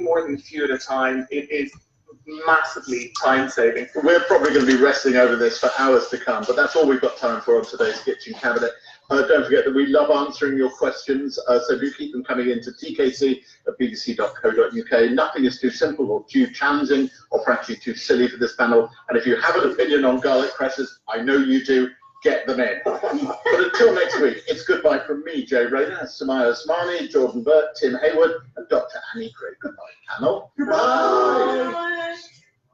more than a few at a time. It is massively time-saving. We're probably going to be wrestling over this for hours to come, but that's all we've got time for on today's Kitchen Cabinet. Don't forget that we love answering your questions, so do keep them coming in to tkc@bbc.co.uk. Nothing is too simple or too challenging or frankly too silly for this panel. And if you have an opinion on garlic presses, I know you do, get them in. But until next week, it's goodbye from me, Jay Rayner, Samaya Osmani, Jordan Burt, Tim Hayward, and Dr. Annie Craig. Goodbye, panel. Bye.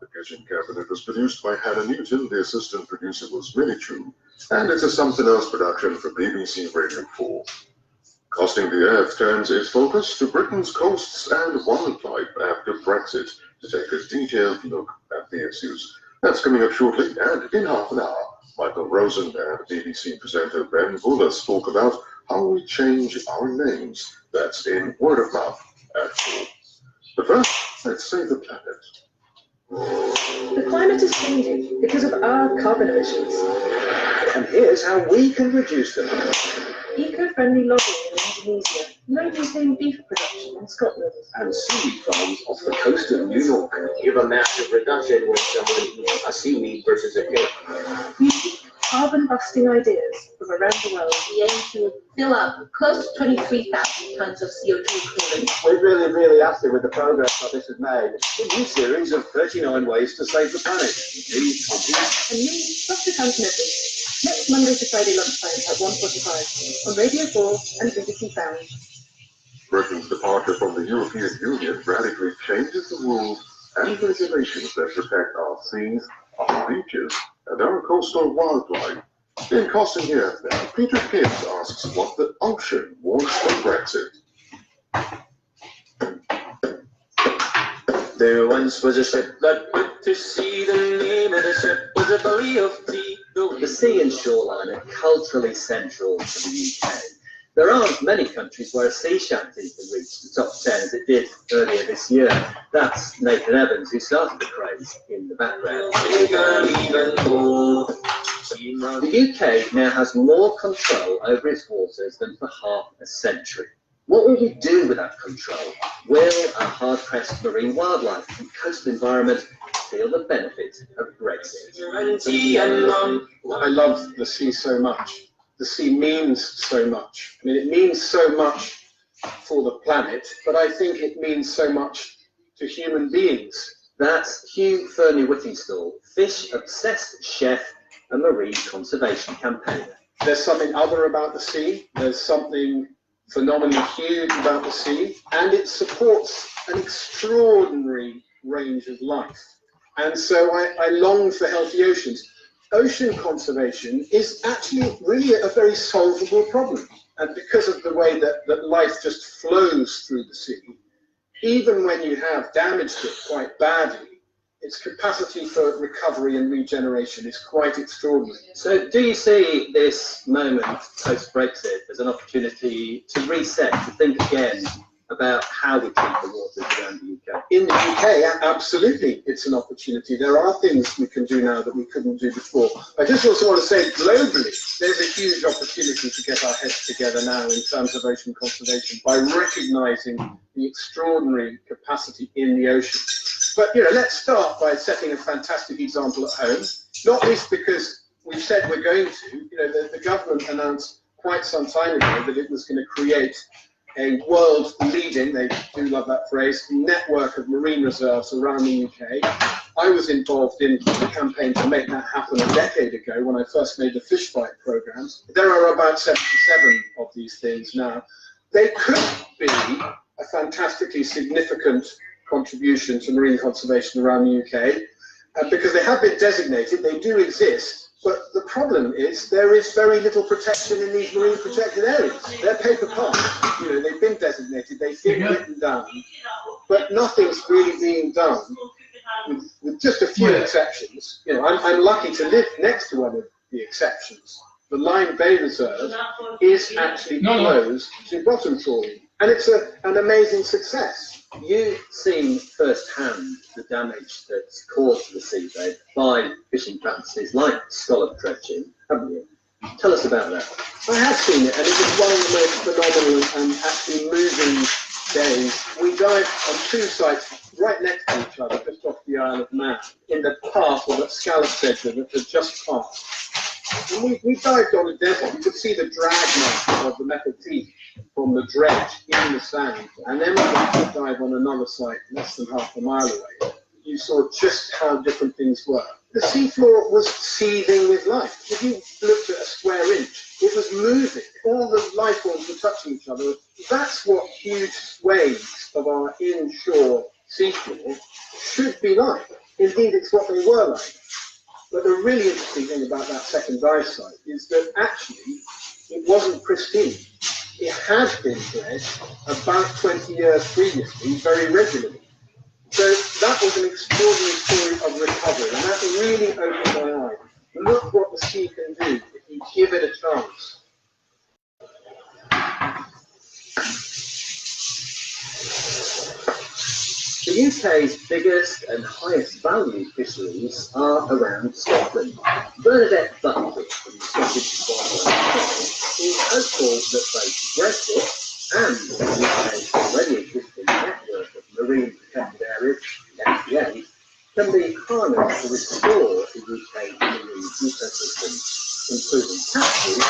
The Kitchen Cabinet was produced by Hannah Newton. The assistant producer was Minnie True. And it's a Something Else production for BBC Radio 4. Costing the Earth turns its focus to Britain's coasts and wildlife after Brexit to take a detailed look at the issues. That's coming up shortly, and in half an hour, Michael Rosen and BBC presenter Ben Bullis spoke about how we change our names. That's in Word of Mouth at 4. But first, let's save the planet. The climate is changing because of our carbon emissions. And here's how we can reduce them. Eco-friendly logging in Indonesia, no maintain beef production in Scotland. And seaweed farms off the coast of New York. Give a massive reduction when someone eats a seaweed versus a pig. Unique carbon-busting ideas from around the world. We aim to fill up close to 23,000 tons of CO2 equivalent. We're really happy with the progress that this has made. A new series of 39 ways to save the planet. Me, And me, Dr. Transmitted. Next Monday to Friday lunchtime at 1:45 on Radio 4 and BBC Sound. Britain's departure from the European Union radically changes the rules and regulations that protect our seas, our beaches, and our coastal wildlife. In Costing the Earth now, Peter Gibbs asks what the ocean wants from Brexit. There once was a ship that put to sea. The name of the ship was a belly of tea. The sea and shoreline are culturally central to the UK. There aren't many countries where a sea shanty can reach the top 10 as it did earlier this year. That's Nathan Evans, who started the craze in the background. The UK now has more control over its waters than for half a century. What will we do with that control? Will our hard-pressed marine wildlife and coastal environment feel the benefit of Brexit? I love the sea so much. The sea means so much. I mean, it means so much for the planet, but I think it means so much to human beings. That's Hugh Fernie-Whittingstall, fish-obsessed chef and marine conservation campaigner. There's something other about the sea. There's something phenomenally huge about the sea, and it supports an extraordinary range of life. And so I long for healthy oceans. Ocean conservation is actually really a very solvable problem. And because of the way that life just flows through the sea, even when you have damaged it quite badly, its capacity for recovery and regeneration is quite extraordinary. So do you see this moment post-Brexit as an opportunity to reset, to think again about how we treat the waters around the UK? In the UK, absolutely, it's an opportunity. There are things we can do now that we couldn't do before. I just also want to say globally, there's a huge opportunity to get our heads together now in terms of ocean conservation by recognising the extraordinary capacity in the ocean. But let's start by setting a fantastic example at home, not least because we've said we're going to. The government announced quite some time ago that it was going to create a world-leading, they do love that phrase, network of marine reserves around the UK. I was involved in the campaign to make that happen a decade ago when I first made the fish fight programs. There are about 77 of these things now. They could be a fantastically significant contribution to marine conservation around the UK, because they have been designated, they do exist. But the problem is there is very little protection in these marine protected areas. They're paper ponds. They've been designated, they've been written down, but nothing's really being done, with just a few exceptions. I'm lucky to live next to one of the exceptions. The Lyme Bay Reserve is actually closed to bottom trawling, and it's an amazing success. You've seen firsthand the damage that's caused to the seabed by fishing practices like scallop dredging, haven't you? Tell us about that. I have seen it, and it is one of the most phenomenal and actually moving days, we dived on 2 sites right next to each other, just off the Isle of Man, in the path or that Scallop said that had just passed. And we dived on a desert. You could see the drag marks of the metal teeth from the dredge in the sand. And then we went to dive on another site less than half a mile away. You saw just how different things were. The seafloor was seething with life. If you looked at a square inch, it was moving. All the life forms were touching each other. That's what huge swathes of our inshore seafloor should be like. Indeed, it's what they were like. But the really interesting thing about that second dive site is that actually it wasn't pristine. It had been dredged about 20 years previously, very regularly. So that was an extraordinary story of recovery, and that really opened my eyes. Look what the sea can do if you give it a chance. The UK's biggest and highest value fisheries are around Scotland. Bernadette Bucket from the Scottish Wildlife is hopeful that both Brexit and the UK's already existing network of marine protected areas, the FPA, can be harnessed to restore the UK's marine ecosystem, improving capacity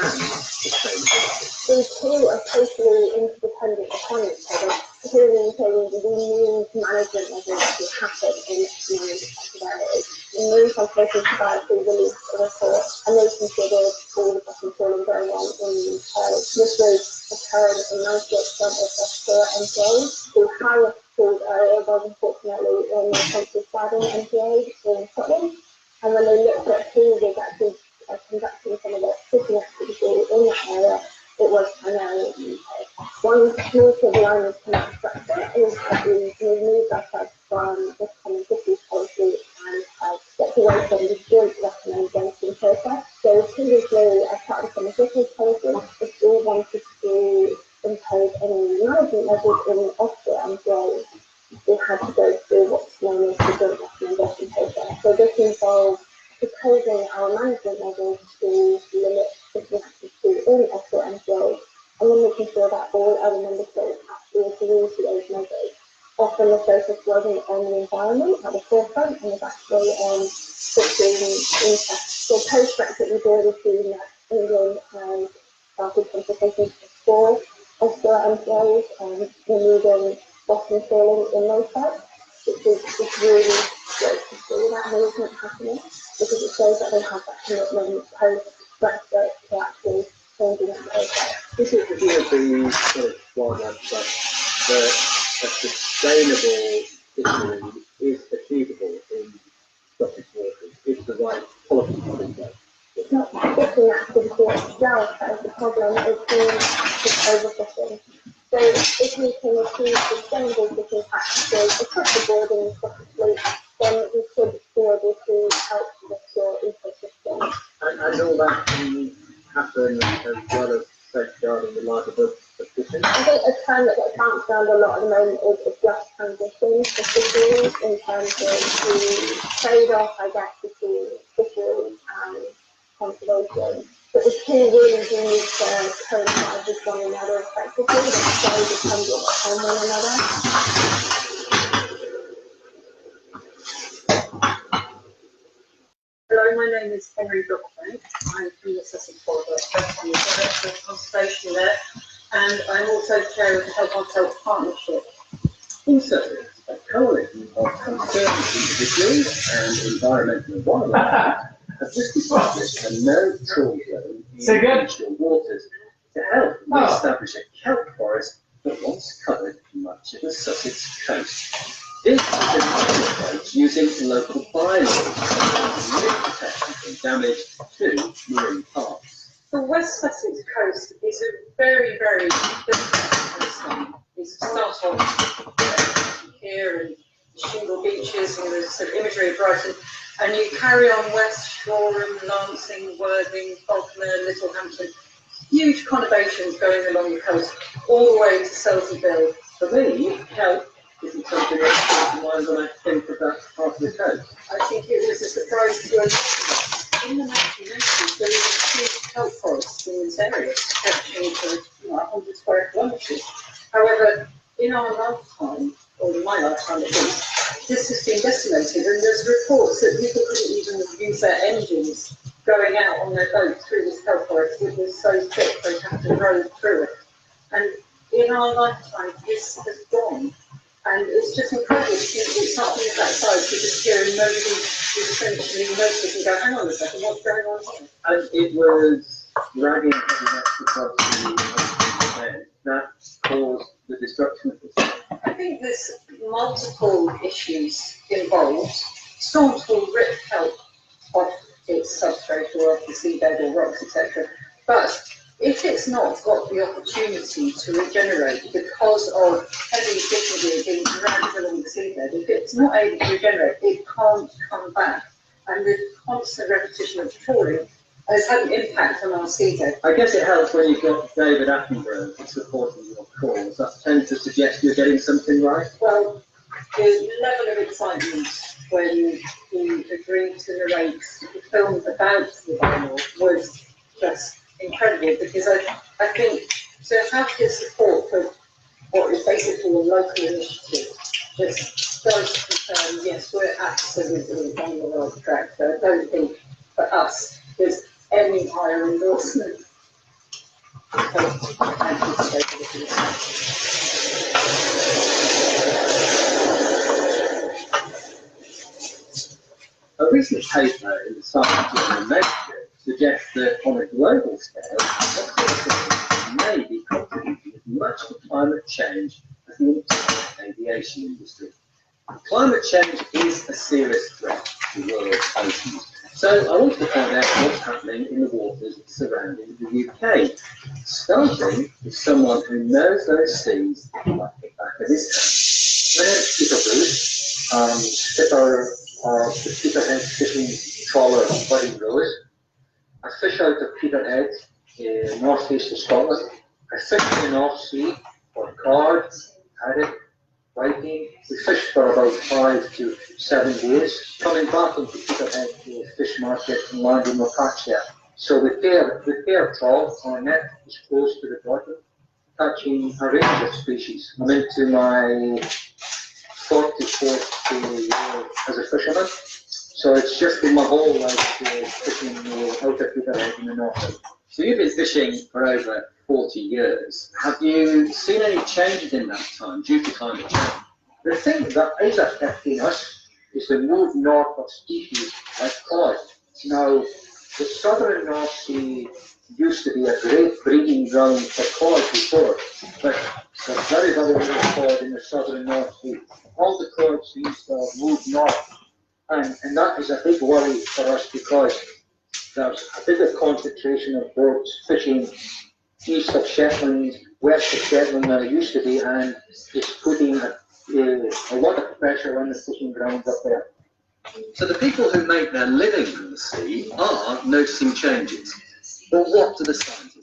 and sustainability. These two are totally interdependent upon each other, including the new management measures to happen in marine protected areas. The Marine Conservation Society released a report and they considered all the bottom trawling going on in the UK. This was occurring in 98% of offshore MPAs. The highest trawled area was unfortunately in the countryside MPA in Scotland. And when they looked at who was actually conducting some of the fishing activity in that area, it was primarily the UK. One small silver line is connect structure is that we removed ourselves from this common fisheries policy and have stepped away from the joint recommendation process. So previously, as part of the common fisheries policy, if we wanted to impose any management measures in offshore MPAs, we had to go through what's known as the joint recommendation process. So this involves proposing our management measures to limit fishing activity in offshore MPAs, and then making sure that all other member states actually agree to those measures. Often the focus wasn't on the environment at the forefront and was actually on fishing interests. So post-Brexit, we've already seen that England has started consultations for offshore MPAs and removing bottom trawling in those sites, which is really great to see that movement happening, because it shows that they have that commitment post-Brexit to actually changing that process. This is the view of the Scottish Wildlife Trust that a sustainable fishery is achievable in Scottish waters if the right policy is in place. It's not fishing activity itself that is the problem, it's overfishing. So if we can achieve sustainable fishing practices across the board in the Scottish fleet, then we should be able to help restore ecosystem. And all that can happen as well as safeguarding the livelihood of fishing. I think a term that gets bounced around a lot at the moment is the just transition for fisheries in terms of the trade-off, I guess, between fisheries and conservation. But the two really do need to coincide with one another effectively, they're so dependent on one another. Hello, my name is Henry Brookbank. I'm from the Sussex Wildlife Trust. I'm the Director of Conservation there, and I'm also Chair of the Help Ourselves Partnership. Also, a coalition of concerned individuals and environmental and wildlife has just established a no-trawl zone in coastal waters to help re-establish a kelp forest that once covered much of the Sussex coast. This is a new approach using local bylaws to limit protection from damage to marine parks. The West Sussex coast is a very, very different coastline. It starts off here and shingle beaches and there's some imagery of Brighton, and you carry on west, Shoreham, Lancing, Worthing, Bognor, Littlehampton. Huge conurbations going along the coast, all the way to Selsey Bill. For me, kelp isn't something that comes to mind when I think of that part of the coast. I think it was a surprise to us. In the 1980s, there was a huge kelp forest in this area, stretching for 100 square kilometres. However, in our lifetime, or in my lifetime at least, this has been decimated, and there's reports that people couldn't even use their engines going out on their boat through this kelp forest. It was so thick they had to row through it. And in our lifetime, this has gone. And it's just incredible to think that something of that size could disappear and nobody is essentially noticed and go, hang on a second, what's going on here? And it was dragging heavy nets across the head that caused the destruction of the site. I think there's multiple issues involved. Storms will rip kelp off its substrate or off the seabed or rocks, etc. But if it's not got the opportunity to regenerate because of heavy debris being dragged along the seabed, if it's not able to regenerate, it can't come back. And the constant repetition of trawling has had an impact on our seabed. I guess it helps when you've got David Attenborough supporting your cause. That tends to suggest you're getting something right. Well, the level of excitement when he agreed to narrate the film about the bylaw was just incredible, because I think to have his support for what is basically a local initiative just does confirm, yes, we're absolutely on the right track. So I don't think for us there's any higher endorsement. A recent paper in the Science Journal Nature suggests that on a global scale, oxygen may be contributing as much to climate change as the entire aviation industry. Climate change is a serious threat to world oceans. So I want to find out what's happening in the waters surrounding the UK, starting with someone who knows those seas like the back of his hand. My name's Peter Bruce. Skipper of the Peterhead fishing trawler Buddy Rose. I fish out of Peterhead in northeast of Scotland. I fish in the North Sea for cod, haddock, whiting. We fish for about 5 to 7 days. Coming back into Peterhead to the fish market and land in Locatia. So the pair trawl or net is close to the bottom, catching a range of species. I'm into my 44th year as a fisherman. So it's just been my whole life fishing out of Peterhead in the north. So you've been fishing for over 40 years. Have you seen any changes in that time due to climate change? The thing that is affecting us is the move north of species like cod. Now, the southern North Sea used to be a great breeding ground for cod before, but there's very, very little cod in the southern North Sea. All the cod seems to have moved north, and that is a big worry for us, because there's a bigger concentration of boats fishing east of Shetland, west of Shetland than there used to be, and it's putting a lot of pressure on the fishing grounds up there. So the people who make their living from the sea are noticing changes. But what do the scientists